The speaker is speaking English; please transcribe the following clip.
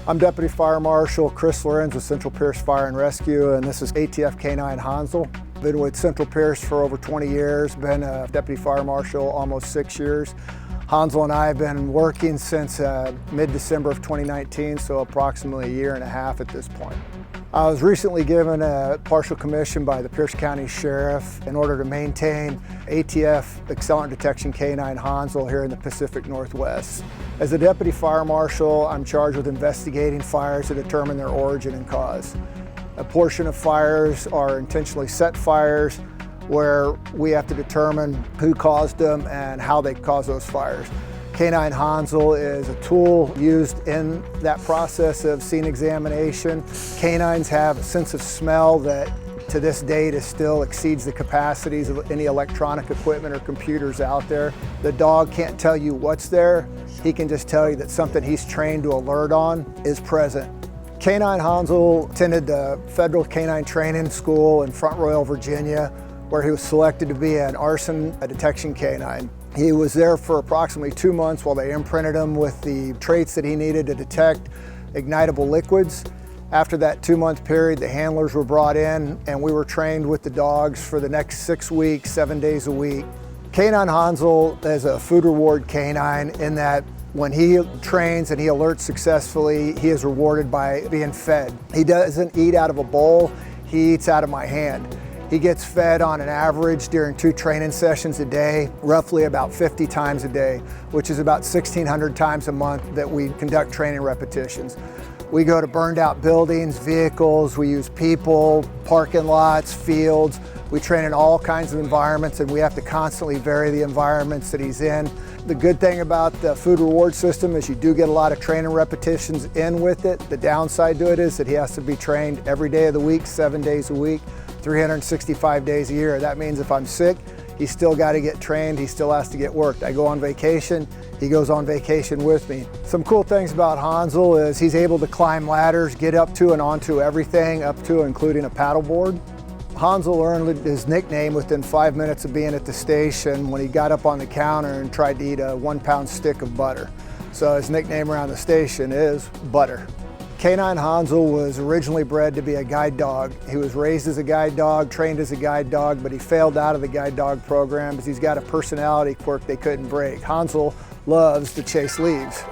I'm Deputy Fire Marshal Chris Lorenz with Central Pierce Fire and Rescue, and this is ATF K9 Hansel. Been with Central Pierce for over 20 years, been a Deputy Fire Marshal almost 6 years. Hansel and I have been working since mid-December of 2019, so approximately a year and a half at this point. I was recently given a partial commission by the Pierce County Sheriff in order to maintain ATF Accelerant Detection K9 Hansel here in the Pacific Northwest. As a Deputy Fire Marshal, I'm charged with investigating fires to determine their origin and cause. A portion of fires are intentionally set fires where we have to determine who caused them and how they caused those fires. K9 Hansel is a tool used in that process of scene examination. Canines have a sense of smell that to this date still exceeds the capacities of any electronic equipment or computers out there. The dog can't tell you what's there. He can just tell you that something he's trained to alert on is present. K9 Hansel attended the Federal Canine Training School in Front Royal, Virginia, where he was selected to be an arson detection canine. He was there for approximately 2 months while they imprinted him with the traits that he needed to detect ignitable liquids. After that 2-month period, the handlers were brought in and we were trained with the dogs for the next 6 weeks, 7 days a week. K9 Hansel is a food reward canine in that when he trains and he alerts successfully, he is rewarded by being fed. He doesn't eat out of a bowl, he eats out of my hand. He gets fed on an average during 2 training sessions a day, roughly about 50 times a day, which is about 1,600 times a month that we conduct training repetitions. We go to burned out buildings, vehicles, we use people, parking lots, fields. We train in all kinds of environments and we have to constantly vary the environments that he's in. The good thing about the food reward system is you do get a lot of training repetitions in with it. The downside to it is that he has to be trained every day of the week, 7 days a week, 365 days a year. That means if I'm sick, he's still got to get trained, he still has to get worked. I go on vacation, he goes on vacation with me. Some cool things about Hansel is he's able to climb ladders, get up to and onto everything, up to including a paddleboard. Hansel earned his nickname within 5 minutes of being at the station when he got up on the counter and tried to eat a 1-pound stick of butter. So his nickname around the station is Butter. K9 Hansel was originally bred to be a guide dog. He was raised as a guide dog, trained as a guide dog, but he failed out of the guide dog program because he's got a personality quirk they couldn't break. Hansel loves to chase leaves.